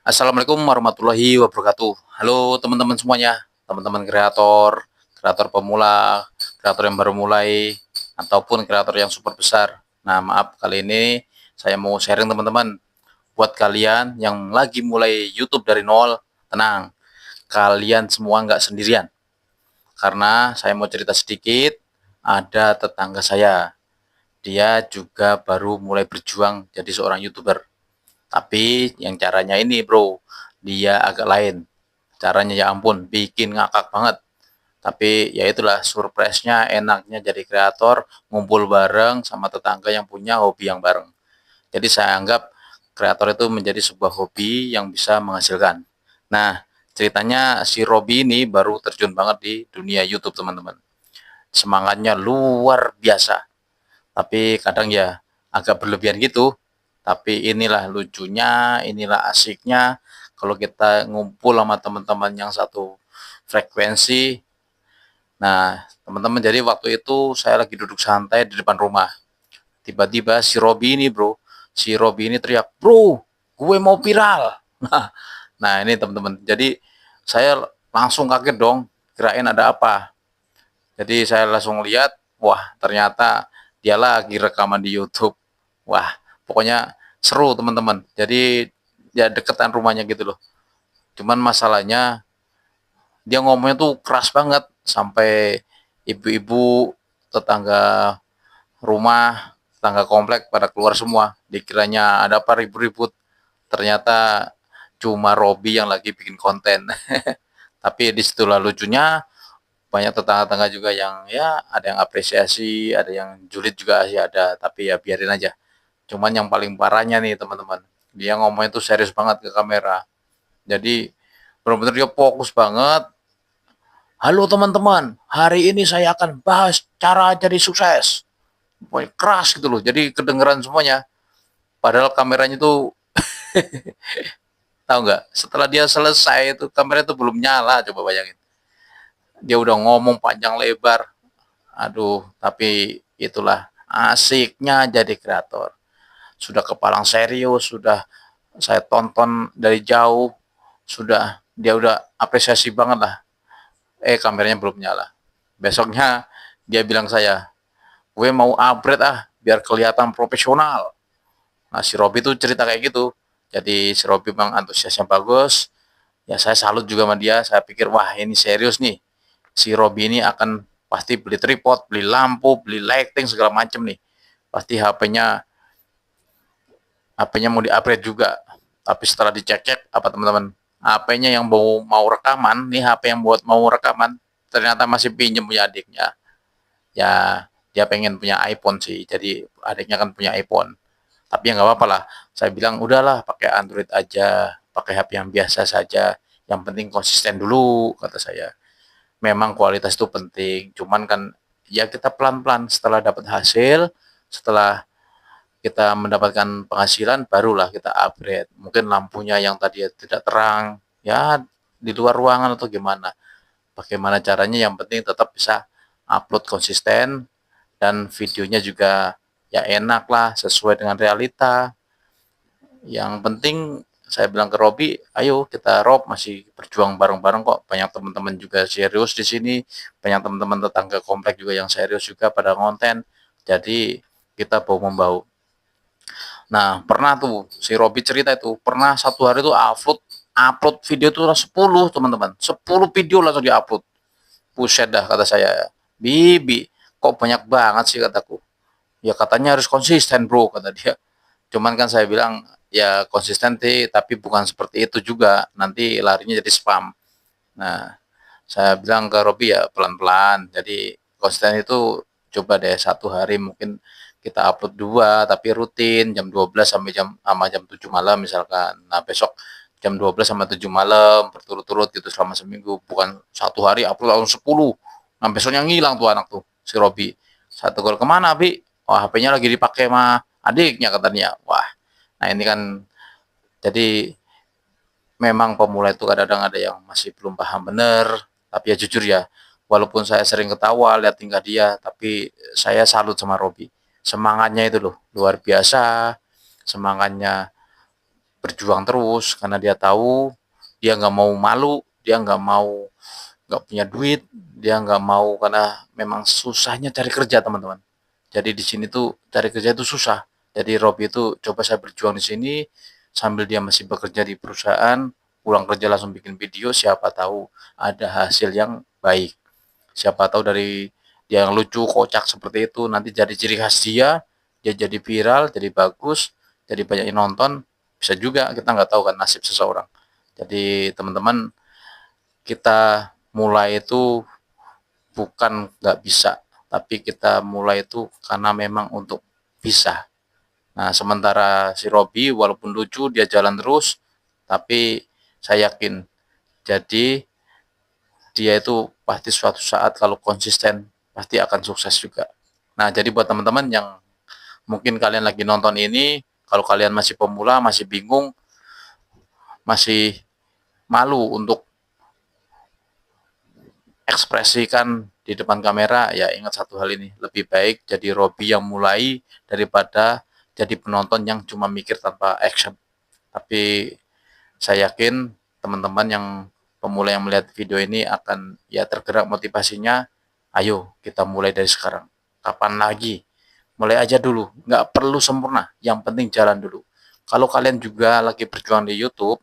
Assalamualaikum warahmatullahi wabarakatuh. Halo teman-teman semuanya, teman-teman kreator, kreator pemula, kreator yang baru mulai, ataupun kreator yang super besar. Nah, maaf kali ini saya mau sharing teman-teman. Buat kalian yang lagi mulai YouTube dari nol, tenang, kalian semua nggak sendirian. Karena saya mau cerita sedikit, ada tetangga saya. Dia juga baru mulai berjuang jadi seorang YouTuber. Tapi yang caranya ini bro, dia agak lain. Caranya ya ampun, bikin ngakak banget. Tapi ya itulah surprise-nya, enaknya jadi kreator, ngumpul bareng sama tetangga yang punya hobi yang bareng. Jadi saya anggap kreator itu menjadi sebuah hobi yang bisa menghasilkan. Nah, ceritanya si Robby ini baru terjun banget di dunia YouTube teman-teman. Semangatnya luar biasa. Tapi kadang ya agak berlebihan gitu. Tapi inilah lucunya, inilah asiknya kalau kita ngumpul sama teman-teman yang satu frekuensi. Nah, teman-teman, jadi waktu itu saya lagi duduk santai di depan rumah. Tiba-tiba si Robi ini, bro, si Robi ini teriak, "Bro, gue mau viral." Nah, ini teman-teman. Jadi saya langsung kaget dong, kirain ada apa. Jadi saya langsung lihat, wah ternyata dia lagi rekaman di YouTube. Wah, pokoknya seru teman-teman. Jadi ya deketan rumahnya gitu loh. Cuman masalahnya dia ngomongnya tuh keras banget sampai ibu-ibu tetangga rumah, tetangga komplek pada keluar semua. Dikiranya ada apa ribut-ribut. Ternyata cuma Robi yang lagi bikin konten. Tapi disitulah lucunya, banyak tetangga-tetangga juga yang ya ada yang apresiasi, ada yang julid juga sih ada, tapi ya biarin aja. Cuman yang paling parahnya nih teman-teman, dia ngomongnya tuh serius banget ke kamera. Jadi benar-benar dia fokus banget. Halo teman-teman, hari ini saya akan bahas cara jadi sukses. Pokoknya keras gitu loh, jadi kedengeran semuanya. Padahal kameranya tuh tahu nggak, setelah dia selesai itu kamera itu belum nyala, coba bayangin. Dia udah ngomong panjang lebar. Aduh, tapi itulah asiknya jadi kreator. Sudah kepalang serius, sudah saya tonton dari jauh, sudah dia udah apresiasi banget lah. Kameranya belum nyala. Besoknya dia bilang saya, gue mau upgrade biar kelihatan profesional. Nah si Robi tuh cerita kayak gitu. Jadi si Robi memang antusiasnya bagus. Ya saya salut juga sama dia. Saya pikir wah ini serius nih. Si Robi ini akan pasti beli tripod, beli lampu, beli lighting segala macem nih. Pasti HP-nya mau di-upgrade juga. Tapi setelah dicek-cek apa teman-teman? HP-nya yang mau rekaman, nih HP yang buat mau rekaman, ternyata masih pinjem punya adiknya. Ya, dia pengen punya iPhone sih. Jadi adiknya kan punya iPhone. Tapi ya nggak apa-apa lah. Saya bilang udahlah pakai Android aja, pakai HP yang biasa saja. Yang penting konsisten dulu kata saya. Memang kualitas itu penting, cuman kan ya kita pelan-pelan setelah dapat hasil, setelah kita mendapatkan penghasilan barulah kita upgrade. Mungkin lampunya yang tadi tidak terang, ya di luar ruangan atau gimana. Bagaimana caranya yang penting tetap bisa upload konsisten dan videonya juga ya enak lah sesuai dengan realita. Yang penting saya bilang ke Robi, ayo kita Rob masih berjuang bareng-bareng kok. Banyak teman-teman juga serius di sini, banyak teman-teman tetangga komplek juga yang serius juga pada konten. Jadi kita bau membau. Nah, pernah tuh si Robi cerita itu, pernah satu hari tuh upload upload video tuh 10 teman-teman. 10 video langsung diupload. Buset dah kata saya. Bibi, kok banyak banget sih kataku. Ya katanya harus konsisten bro kata dia. Cuman kan saya bilang ya konsisten sih, tapi bukan seperti itu juga. Nanti larinya jadi spam. Nah, saya bilang ke Robi ya pelan-pelan. Jadi konsisten itu coba deh satu hari mungkin kita upload dua tapi rutin jam 12 sampai jam 7 malam misalkan. Nah, besok jam 12 sampai 7 malam berturut-turut gitu selama seminggu, bukan satu hari upload langsung 10. Nah, besoknya ngilang tuh anak tuh si Robi. Satu gol kemana, Bi? Oh, HP-nya lagi dipakai sama adiknya katanya. Wah, nah ini kan jadi memang pemula itu kadang-kadang ada yang masih belum paham bener, tapi ya jujur ya, walaupun saya sering ketawa lihat tingkah dia, tapi saya salut sama Robi. Semangatnya itu loh, luar biasa. Semangatnya berjuang terus karena dia tahu dia nggak mau malu, dia nggak punya duit, dia nggak mau karena memang susahnya cari kerja teman-teman. Jadi di sini tuh cari kerja itu susah. Jadi Robi itu coba saya berjuang di sini sambil dia masih bekerja di perusahaan, pulang kerja langsung bikin video, siapa tahu ada hasil yang baik. Siapa tahu dari dia yang lucu, kocak seperti itu nanti jadi ciri khas dia, dia jadi viral, jadi bagus, jadi banyak yang nonton, bisa juga kita nggak tahu kan nasib seseorang. Jadi teman-teman kita mulai itu bukan nggak bisa, tapi kita mulai itu karena memang untuk bisa. Nah, sementara si Robi walaupun lucu dia jalan terus, tapi saya yakin jadi dia itu pasti suatu saat kalau konsisten pasti akan sukses juga. Nah, jadi buat teman-teman yang mungkin kalian lagi nonton ini, kalau kalian masih pemula, masih bingung, masih malu untuk ekspresikan di depan kamera, ya ingat satu hal ini, lebih baik jadi Robi yang mulai daripada jadi penonton yang cuma mikir tanpa action. Tapi saya yakin teman-teman yang pemula yang melihat video ini akan ya tergerak motivasinya, ayo kita mulai dari sekarang. Kapan lagi? Mulai aja dulu, nggak perlu sempurna, yang penting jalan dulu. Kalau kalian juga lagi berjuang di YouTube,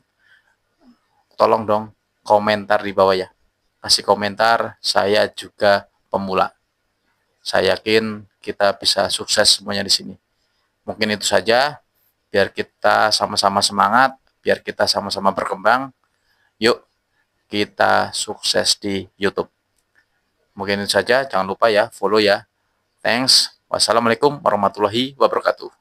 tolong dong komentar di bawah ya. Kasih komentar, saya juga pemula. Saya yakin kita bisa sukses semuanya di sini. Mungkin itu saja, biar kita sama-sama semangat, biar kita sama-sama berkembang. Yuk, kita sukses di YouTube. Mungkin itu saja, jangan lupa ya, follow ya. Thanks. Wassalamualaikum warahmatullahi wabarakatuh.